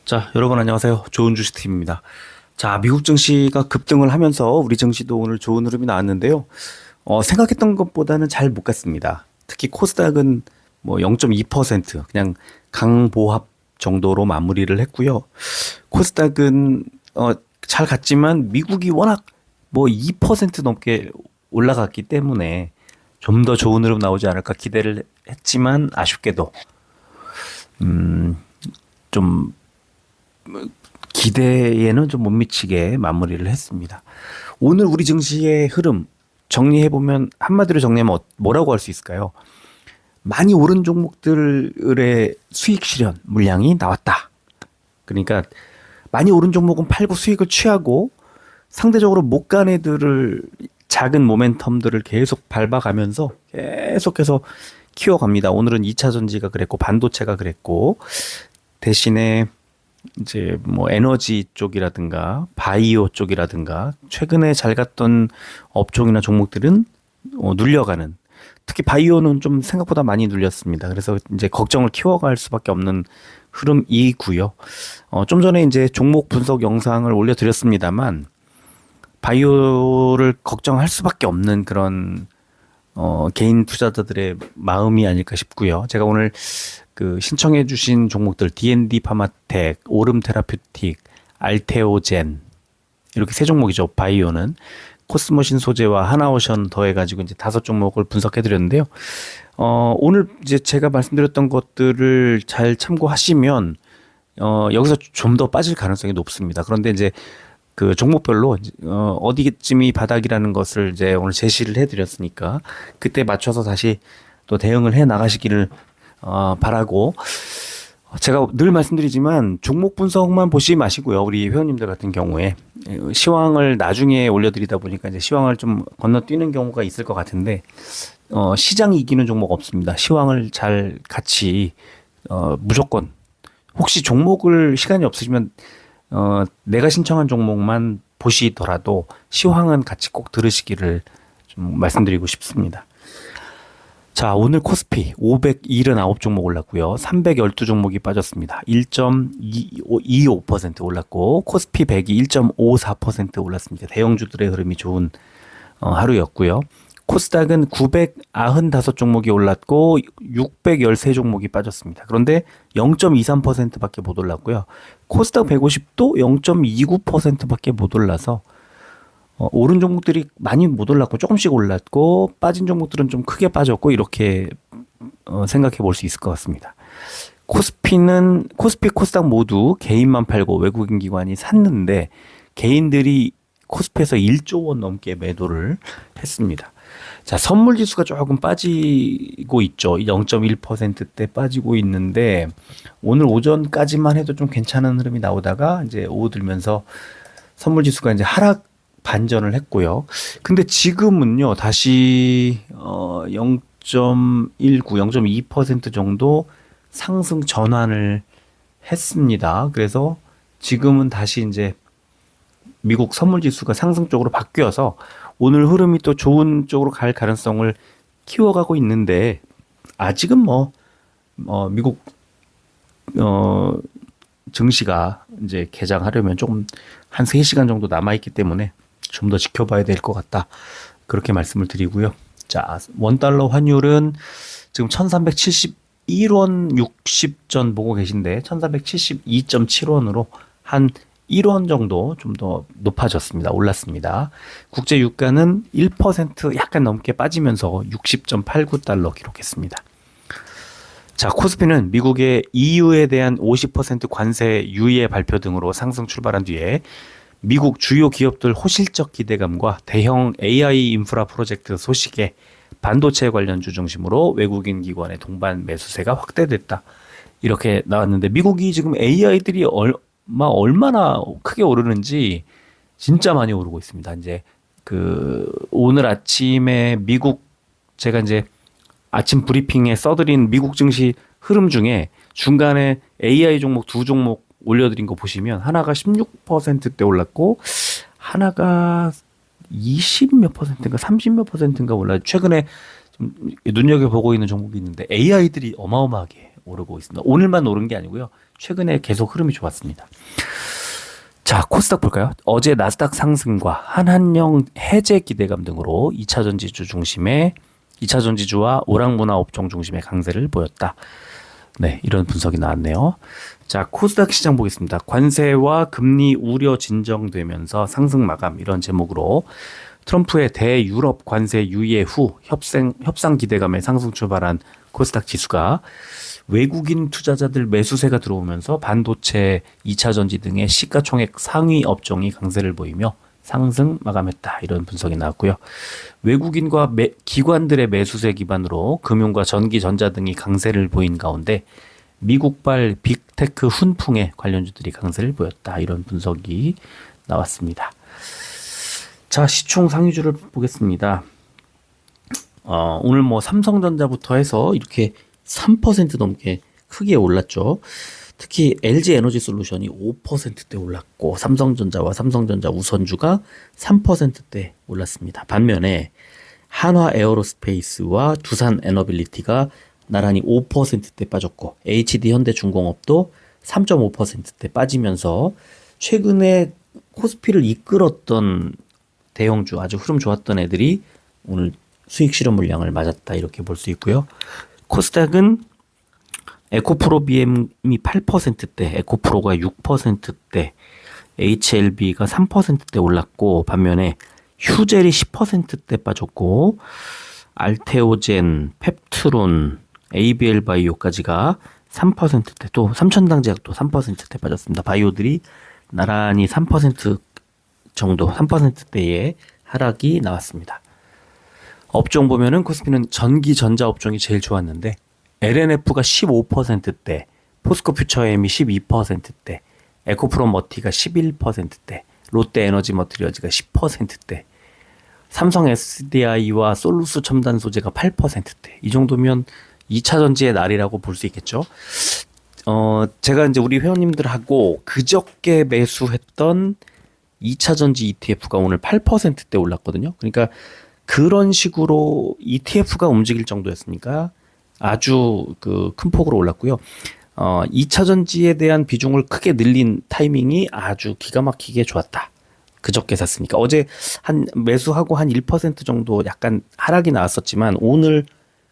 자, 여러분 안녕하세요. 좋은 주식팀입니다. 자, 미국 증시가 급등을 하면서 우리 증시도 오늘 좋은 흐름이 나왔는데요. 생각했던 것보다는 잘 못 갔습니다. 특히 코스닥은 뭐 0.2% 그냥 강보합 정도로 마무리를 했고요. 코스닥은 잘 갔지만 미국이 워낙 뭐 2% 넘게 올라갔기 때문에 좀 더 좋은 흐름 나오지 않을까 기대를 했지만 아쉽게도 좀 기대에는 좀 못 미치게 마무리를 했습니다. 오늘 우리 증시의 흐름 정리해보면 한마디로 정리하면 뭐라고 할 수 있을까요? 많이 오른 종목들의 수익 실현 물량이 나왔다. 그러니까 많이 오른 종목은 팔고 수익을 취하고 상대적으로 못 간 애들을 작은 모멘텀들을 계속 밟아가면서 계속해서 키워갑니다. 오늘은 2차 전지가 그랬고 반도체가 그랬고 대신에 이제 뭐 에너지 쪽이라든가 바이오 쪽이라든가 최근에 잘 갔던 업종이나 종목들은 눌려가는, 특히 바이오는 좀 생각보다 많이 눌렸습니다. 그래서 이제 걱정을 키워갈 수밖에 없는 흐름이고요. 좀 전에 이제 종목 분석 영상을 올려드렸습니다만 바이오를 걱정할 수밖에 없는 그런 개인 투자자들의 마음이 아닐까 싶고요. 제가 오늘 그 신청해 주신 종목들 D&D 파마텍, 오름 테라퓨틱, 알테오젠 이렇게 세 종목이죠. 바이오는 코스모신 소재와 하나오션 더해가지고 이제 5종목을 분석해 드렸는데요. 오늘 이제 제가 말씀드렸던 것들을 잘 참고하시면 여기서 좀 더 빠질 가능성이 높습니다. 그런데 이제 그 종목별로 어디쯤이 바닥이라는 것을 이제 오늘 제시를 해드렸으니까 그때 맞춰서 다시 또 대응을 해 나가시기를 바라고, 제가 늘 말씀드리지만 종목 분석만 보시지 마시고요. 우리 회원님들 같은 경우에 시황을 나중에 올려드리다 보니까 이제 시황을 좀 건너뛰는 경우가 있을 것 같은데 시장이 이기는 종목 없습니다. 시황을 잘 같이 무조건, 혹시 종목을 시간이 없으시면 내가 신청한 종목만 보시더라도 시황은 같이 꼭 들으시기를 좀 말씀드리고 싶습니다. 자, 오늘 코스피 579종목 올랐고요. 312종목이 빠졌습니다. 1.25% 올랐고 코스피 100이 1.54% 올랐습니다. 대형주들의 흐름이 좋은 하루였고요. 코스닥은 995종목이 올랐고 613종목이 빠졌습니다. 그런데 0.23%밖에 못 올랐고요. 코스닥 150도 0.29%밖에 못 올라서 오른 종목들이 많이 못 올랐고 조금씩 올랐고 빠진 종목들은 좀 크게 빠졌고 이렇게 생각해 볼 수 있을 것 같습니다. 코스피, 코스닥 모두 개인만 팔고 외국인 기관이 샀는데 개인들이 코스피에서 1조 원 넘게 매도를 했습니다. 자, 선물 지수가 조금 빠지고 있죠. 0.1%대 빠지고 있는데 오늘 오전까지만 해도 좀 괜찮은 흐름이 나오다가 이제 오후 들면서 선물 지수가 이제 하락 반전을 했고요. 근데 지금은요, 다시 0.19, 0.2% 정도 상승 전환을 했습니다. 그래서 지금은 다시 이제 미국 선물 지수가 상승 쪽으로 바뀌어서 오늘 흐름이 또 좋은 쪽으로 갈 가능성을 키워가고 있는데 아직은 미국 증시가 이제 개장하려면 조금 한 3시간 정도 남아있기 때문에 좀 더 지켜봐야 될 것 같다. 그렇게 말씀을 드리고요. 자, 원달러 환율은 지금 1371원 60전 보고 계신데 1372.7원으로 한 1원 정도 좀 더 높아졌습니다. 올랐습니다. 국제 유가는 1% 약간 넘게 빠지면서 60.89달러 기록했습니다. 자, 코스피는 미국의 EU에 대한 50% 관세 유예 발표 등으로 상승 출발한 뒤에 미국 주요 기업들 호실적 기대감과 대형 AI 인프라 프로젝트 소식에 반도체 관련주 중심으로 외국인 기관의 동반 매수세가 확대됐다. 이렇게 나왔는데 미국이 지금 AI들이 얼마나 크게 오르는지 진짜 많이 오르고 있습니다. 이제 오늘 아침에 제가 이제 아침 브리핑에 써드린 미국 증시 흐름 중에 중간에 AI 종목 2종목 올려드린 거 보시면 하나가 16%대 올랐고 하나가 20 몇 %인가 30 몇 %인가 올라요. 최근에 좀 눈여겨보고 있는 종목이 있는데 AI들이 어마어마하게 오르고 있습니다. 오늘만 오른 게 아니고요. 최근에 계속 흐름이 좋았습니다. 자, 코스닥 볼까요? 어제 나스닥 상승과 한한령 해제 기대감 등으로 2차 전지주와 오락문화 업종 중심의 강세를 보였다. 네, 이런 분석이 나왔네요. 자, 코스닥 시장 보겠습니다. 관세와 금리 우려 진정되면서 상승 마감, 이런 제목으로 트럼프의 대유럽 관세 유예 후 협상 기대감에 상승 출발한 코스닥 지수가 외국인 투자자들 매수세가 들어오면서 반도체, 2차 전지 등의 시가총액 상위 업종이 강세를 보이며 상승 마감했다. 이런 분석이 나왔고요. 외국인과 기관들의 매수세 기반으로 금융과 전기, 전자 등이 강세를 보인 가운데 미국발 빅테크 훈풍에 관련주들이 강세를 보였다. 이런 분석이 나왔습니다. 자, 시총 상위주를 보겠습니다. 오늘 뭐 삼성전자부터 해서 이렇게 3% 넘게 크게 올랐죠. 특히 LG에너지솔루션이 5%대 올랐고 삼성전자와 삼성전자 우선주가 3%대 올랐습니다. 반면에 한화에어로스페이스와 두산에너빌리티가 나란히 5%대 빠졌고 HD현대중공업도 3.5%대 빠지면서 최근에 코스피를 이끌었던 대형주, 아주 흐름 좋았던 애들이 오늘 수익 실현 물량을 맞았다, 이렇게 볼 수 있고요. 코스닥은 에코프로 BM이 8%대, 에코프로가 6%대, HLB가 3%대 올랐고, 반면에 휴젤이 10%대 빠졌고, 알테오젠, 펩트론, ABL 바이오까지가 3%대, 또 삼천당제약도 3%대 빠졌습니다. 바이오들이 나란히 3% 정도, 3%대의 하락이 나왔습니다. 업종 보면은 코스피는 전기 전자 업종이 제일 좋았는데 LNF가 15%대, 포스코 퓨처엠이 12%대, 에코프로 머티가 11%대, 롯데 에너지 머티리얼즈가 10%대, 삼성 SDI와 솔루스 첨단 소재가 8%대. 이 정도면 2차 전지의 날이라고 볼 수 있겠죠. 제가 이제 우리 회원님들하고 그저께 매수했던 2차 전지 ETF가 오늘 8%대 올랐거든요. 그러니까 그런 식으로 ETF가 움직일 정도였으니까 아주 큰 폭으로 올랐고요. 2차 전지에 대한 비중을 크게 늘린 타이밍이 아주 기가 막히게 좋았다. 그저께 샀으니까. 어제 매수하고 한 1% 정도 약간 하락이 나왔었지만 오늘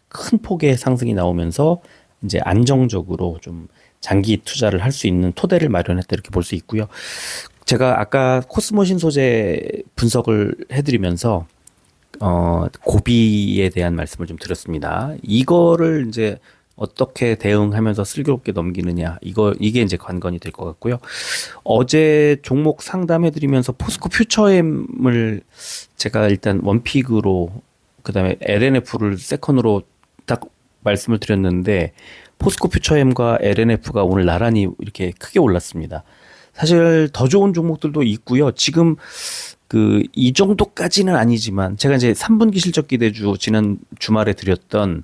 큰 폭의 상승이 나오면서 이제 안정적으로 좀 장기 투자를 할 수 있는 토대를 마련했다, 이렇게 볼 수 있고요. 제가 아까 코스모신 소재 분석을 해드리면서 고비에 대한 말씀을 좀 드렸습니다. 이거를 이제 어떻게 대응하면서 슬기롭게 넘기느냐, 이게 이제 관건이 될 것 같고요. 어제 종목 상담해드리면서 포스코 퓨처엠을 제가 일단 원픽으로, 그다음에 LNF를 세컨으로 딱 말씀을 드렸는데 포스코 퓨처엠과 LNF가 오늘 나란히 이렇게 크게 올랐습니다. 사실 더 좋은 종목들도 있고요. 지금 이 정도까지는 아니지만 제가 이제 3분기 실적 기대주 지난 주말에 드렸던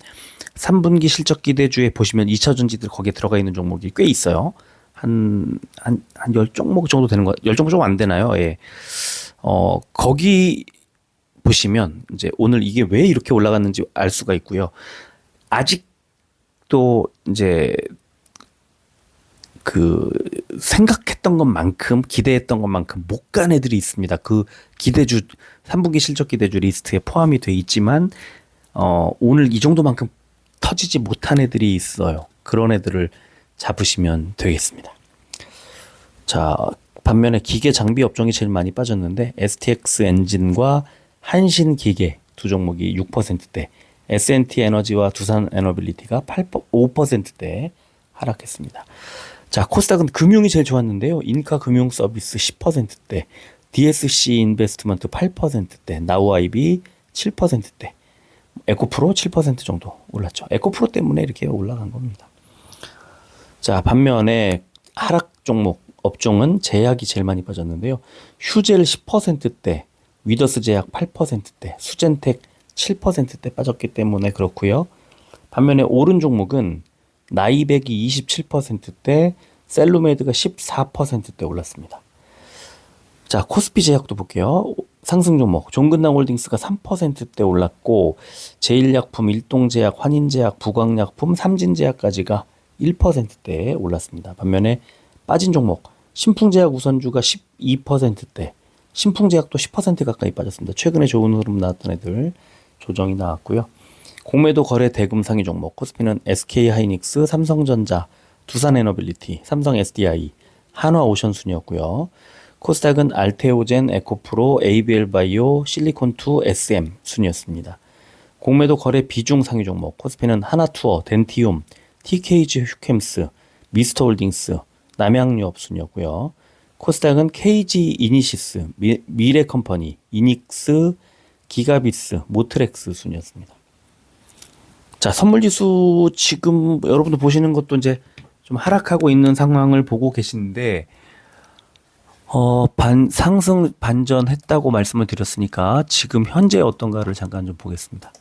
3분기 실적 기대주에 보시면 2차 전지들 거기에 들어가 있는 종목이 꽤 있어요. 한 10종목 정도 되는 거, 10종목 정도 안 되나요? 예. 거기 보시면 이제 오늘 이게 왜 이렇게 올라갔는지 알 수가 있고요. 아직도 이제 생각했던 것만큼, 기대했던 것만큼 못 간 애들이 있습니다. 그 기대주, 3분기 실적 기대주 리스트에 포함이 돼 있지만 오늘 이 정도만큼 터지지 못한 애들이 있어요. 그런 애들을 잡으시면 되겠습니다. 자, 반면에 기계 장비 업종이 제일 많이 빠졌는데 STX 엔진과 한신 기계 두 종목이 6%대, S&T 에너지와 두산 에너빌리티가 5%대 하락했습니다. 자, 코스닥은 금융이 제일 좋았는데요. 인카 금융 서비스 10%대, DSC 인베스트먼트 8%대, 나우아이비 7%대, 에코프로 7% 정도 올랐죠. 에코프로 때문에 이렇게 올라간 겁니다. 자, 반면에 하락 종목 업종은 제약이 제일 많이 빠졌는데요. 휴젤 10%대, 위더스 제약 8%대, 수젠텍 7%대 빠졌기 때문에 그렇고요. 반면에 오른 종목은 나이백이 27%대, 셀루메드가 14%대 올랐습니다. 자, 코스피 제약도 볼게요. 상승 종목 종근당 홀딩스가 3%대 올랐고 제일약품, 일동제약, 환인제약, 부광약품, 삼진제약까지가 1%대 올랐습니다. 반면에 빠진 종목 신풍제약 우선주가 12%대, 신풍제약도 10% 가까이 빠졌습니다. 최근에 좋은 흐름 나왔던 애들 조정이 나왔고요. 공매도 거래 대금 상위 종목 코스피는 SK하이닉스, 삼성전자, 두산에너빌리티, 삼성 SDI, 한화오션 순이었고요. 코스닥은 알테오젠, 에코프로, ABL바이오, 실리콘2, SM 순이었습니다. 공매도 거래 비중 상위 종목 코스피는 하나투어, 덴티움, TKG 휴캠스, 미스터홀딩스, 남양유업 순이었고요. 코스닥은 KG 이니시스, 미래컴퍼니, 이닉스, 기가비스, 모트렉스 순이었습니다. 자, 선물지수 지금 여러분들 보시는 것도 이제 좀 하락하고 있는 상황을 보고 계시는데, 상승 반전했다고 말씀을 드렸으니까 지금 현재 어떤가를 잠깐 좀 보겠습니다.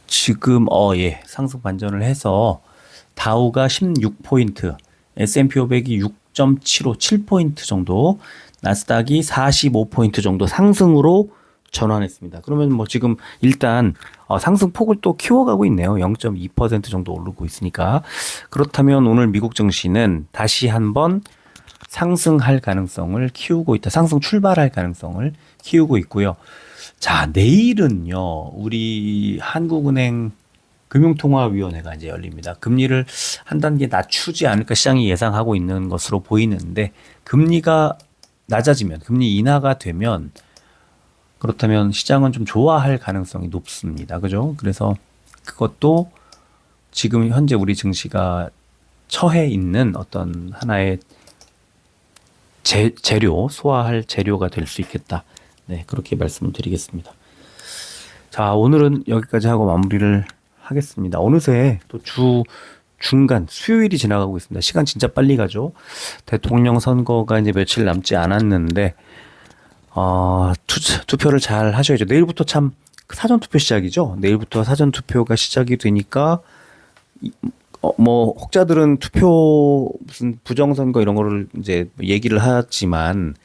지금, 상승 반전을 해서 다우가 16포인트, S&P 500이 6.75, 7포인트 정도, 나스닥이 45포인트 정도 상승으로 전환했습니다. 그러면 뭐 지금 일단 상승폭을 또 키워가고 있네요. 0.2% 정도 오르고 있으니까. 그렇다면 오늘 미국 증시는 다시 한번 상승할 가능성을 키우고 있다. 상승 출발할 가능성을 키우고 있고요. 자, 내일은요, 우리 한국은행 금융통화위원회가 이제 열립니다. 금리를 한 단계 낮추지 않을까 시장이 예상하고 있는 것으로 보이는데, 금리가 낮아지면, 금리 인하가 되면, 그렇다면 시장은 좀 좋아할 가능성이 높습니다. 그죠? 그래서 그것도 지금 현재 우리 증시가 처해 있는 어떤 하나의 재료, 소화할 재료가 될 수 있겠다. 네, 그렇게 말씀을 드리겠습니다. 자, 오늘은 여기까지 하고 마무리를 하겠습니다. 어느새 또 주 중간 수요일이 지나가고 있습니다. 시간 진짜 빨리 가죠. 대통령 선거가 이제 며칠 남지 않았는데 투표를 잘 하셔야죠. 내일부터 참 사전투표 시작이죠. 내일부터 사전투표가 시작이 되니까 뭐 혹자들은 투표 무슨 부정선거 이런 거를 이제 얘기를 하지만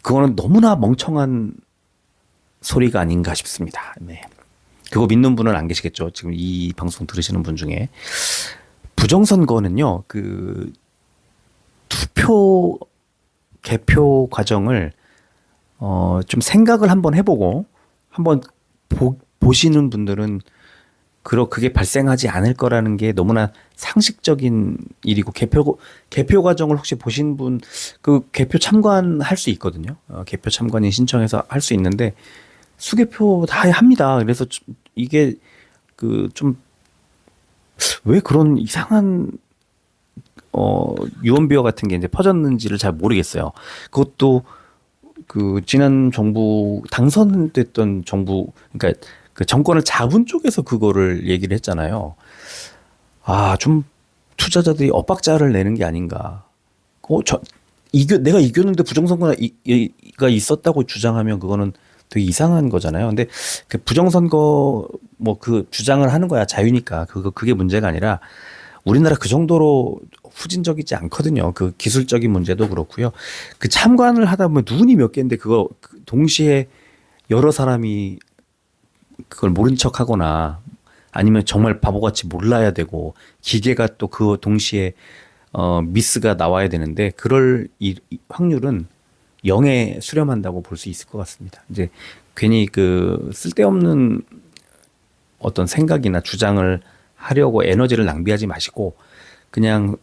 그거는 너무나 멍청한 소리가 아닌가 싶습니다. 네. 그거 믿는 분은 안 계시겠죠. 지금 이 방송 들으시는 분 중에. 부정선거는요, 그 투표 개표 과정을 좀 생각을 한번 해보고 한번 보시는 분들은 그게 발생하지 않을 거라는 게 너무나 상식적인 일이고, 개표 과정을 혹시 보신 분, 그 개표 참관할 수 있거든요. 개표 참관인 신청해서 할 수 있는데 수개표 다 합니다. 그래서 이게 그 좀 왜 그런 이상한 유언비어 같은 게 이제 퍼졌는지를 잘 모르겠어요. 그것도 그 지난 정부 당선됐던 정부, 그러니까 그 정권을 잡은 쪽에서 그거를 얘기를 했잖아요. 좀 투자자들이 엇박자를 내는 게 아닌가. 내가 이겼는데 부정선거가 있었다고 주장하면 그거는 되게 이상한 거잖아요. 근데 그 부정선거 뭐 그 주장을 하는 거야 자유니까 그게 문제가 아니라 우리나라 그 정도로 후진적이지 않거든요. 그 기술적인 문제도 그렇고요. 그 참관을 하다 보면 눈이 몇 개인데 그거 동시에 여러 사람이 그걸 모른 척하거나 아니면 정말 바보같이 몰라야 되고 기계가 또 그 동시에 미스가 나와야 되는데 그럴 확률은 0에 수렴한다고 볼 수 있을 것 같습니다. 이제 괜히 그 쓸데없는 어떤 생각이나 주장을 하려고 에너지를 낭비하지 마시고 그냥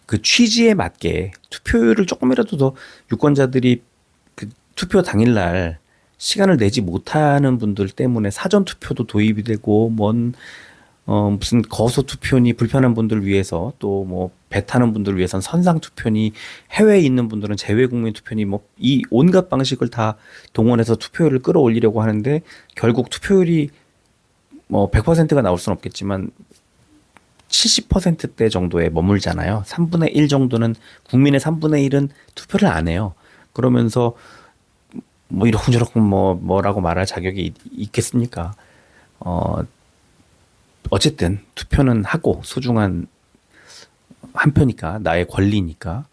그 취지에 맞게 투표율을 조금이라도 더 유권자들이 그 투표 당일날 시간을 내지 못하는 분들 때문에 사전 투표도 도입이 되고 무슨 거소 투표니 불편한 분들 위해서 또 뭐 배 타는 분들 위해서는 선상 투표니 해외에 있는 분들은 재외 국민 투표니 뭐 이 온갖 방식을 다 동원해서 투표율을 끌어올리려고 하는데 결국 투표율이 뭐 100%가 나올 수는 없겠지만 70%대 정도에 머물잖아요. 3분의 1 정도는 국민의 3분의 1은 투표를 안 해요. 그러면서 뭐 이러쿵저러쿵 뭐라고 말할 자격이 있겠습니까? 어쨌든 투표는 하고 소중한 한 표니까 나의 권리니까.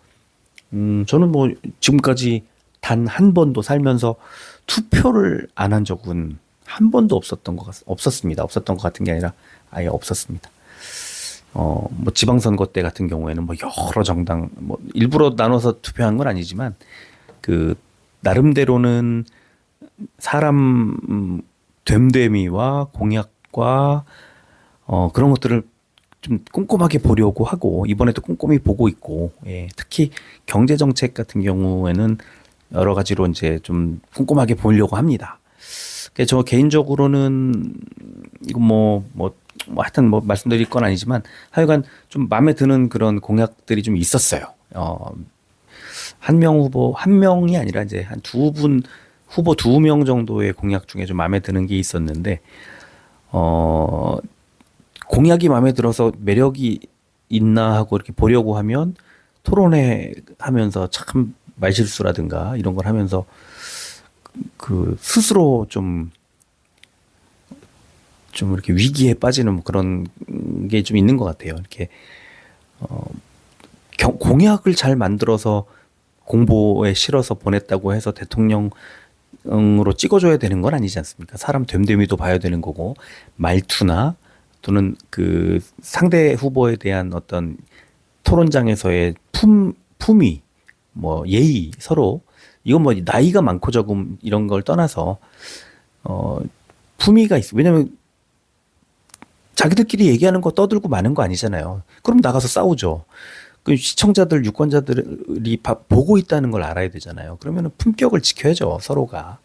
저는 지금까지 단 한 번도 살면서 투표를 안 한 적은 한 번도 없었습니다. 없었던 것 같은 게 아니라 아예 없었습니다. 뭐 지방선거 때 같은 경우에는 뭐 여러 정당, 뭐 일부러 나눠서 투표한 건 아니지만 그 나름대로는 사람 됨됨이와 공약과 그런 것들을 좀 꼼꼼하게 보려고 하고 이번에도 꼼꼼히 보고 있고, 예, 특히 경제 정책 같은 경우에는 여러 가지로 이제 좀 꼼꼼하게 보려고 합니다. 그래서 저 개인적으로는 이거 하여튼 뭐 말씀드릴 건 아니지만 하여간 좀 마음에 드는 그런 공약들이 좀 있었어요. 한 명이 아니라 이제 한 후보 2명 정도의 공약 중에 좀 마음에 드는 게 있었는데, 공약이 마음에 들어서 매력이 있나 하고 이렇게 보려고 하면 토론회 하면서 참 말실수라든가 이런 걸 하면서 그 스스로 좀 이렇게 위기에 빠지는 뭐 그런 게 좀 있는 것 같아요. 이렇게 공약을 잘 만들어서 공보에 실어서 보냈다고 해서 대통령으로 찍어줘야 되는 건 아니지 않습니까? 사람 됨됨이도 봐야 되는 거고, 말투나 또는 그 상대 후보에 대한 어떤 토론장에서의 품위, 뭐 예의, 서로 이건 뭐 나이가 많고 적음 이런 걸 떠나서 품위가 있어. 왜냐면 자기들끼리 얘기하는 거 떠들고 마는 거 아니잖아요. 그럼 나가서 싸우죠. 그 시청자들, 유권자들이 보고 있다는 걸 알아야 되잖아요. 그러면 품격을 지켜야죠. 서로가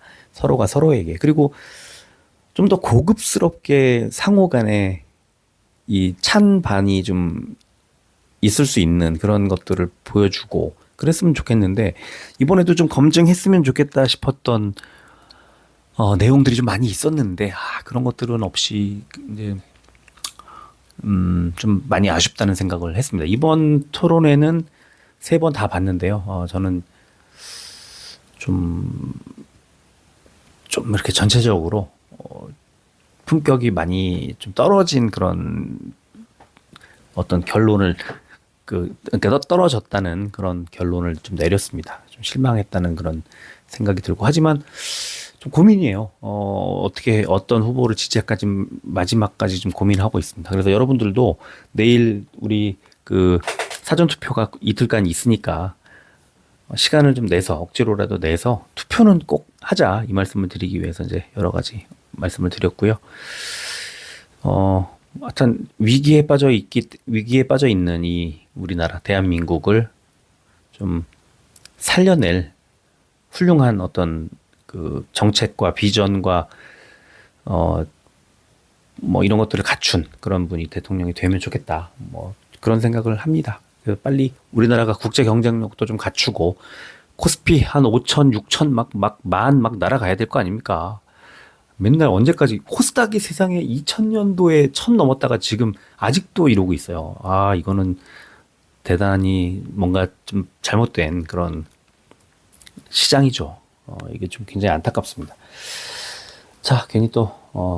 서로에게. 그리고 좀 더 고급스럽게 상호 간에 이 찬반이 좀 있을 수 있는 그런 것들을 보여주고 그랬으면 좋겠는데, 이번에도 좀 검증했으면 좋겠다 싶었던 내용들이 좀 많이 있었는데, 그런 것들은 없이 이제 좀 많이 아쉽다는 생각을 했습니다. 이번 토론회는 3번 다 봤는데요. 저는 좀 이렇게 전체적으로 품격이 많이 좀 떨어진 그런 어떤 결론을 그러니까 떨어졌다는 그런 결론을 좀 내렸습니다. 좀 실망했다는 그런 생각이 들고, 하지만 좀 고민이에요. 어떻게 어떤 후보를 지지할까지 마지막까지 좀 고민하고 있습니다. 그래서 여러분들도 내일 우리 그 사전 투표가 이틀간 있으니까 시간을 좀 내서 억지로라도 내서 투표는 꼭 하자, 이 말씀을 드리기 위해서 이제 여러 가지 말씀을 드렸고요. 하여튼 위기에 빠져 있는 이 우리나라 대한민국을 좀 살려낼 훌륭한 어떤 그 정책과 비전과 뭐 이런 것들을 갖춘 그런 분이 대통령이 되면 좋겠다, 뭐 그런 생각을 합니다. 그래서 빨리 우리나라가 국제 경쟁력도 좀 갖추고 코스피 한 5천, 6천 막 날아가야 될 거 아닙니까? 맨날 언제까지 코스닥이 세상에 2000년도에 1000 넘었다가 지금 아직도 이러고 있어요. 이거는 대단히 뭔가 좀 잘못된 그런 시장이죠. 이게 좀 굉장히 안타깝습니다. 자, 괜히 또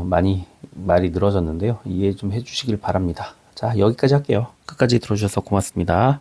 많이 말이 늘어졌는데요. 이해 좀 해주시길 바랍니다. 자, 여기까지 할게요. 끝까지 들어주셔서 고맙습니다.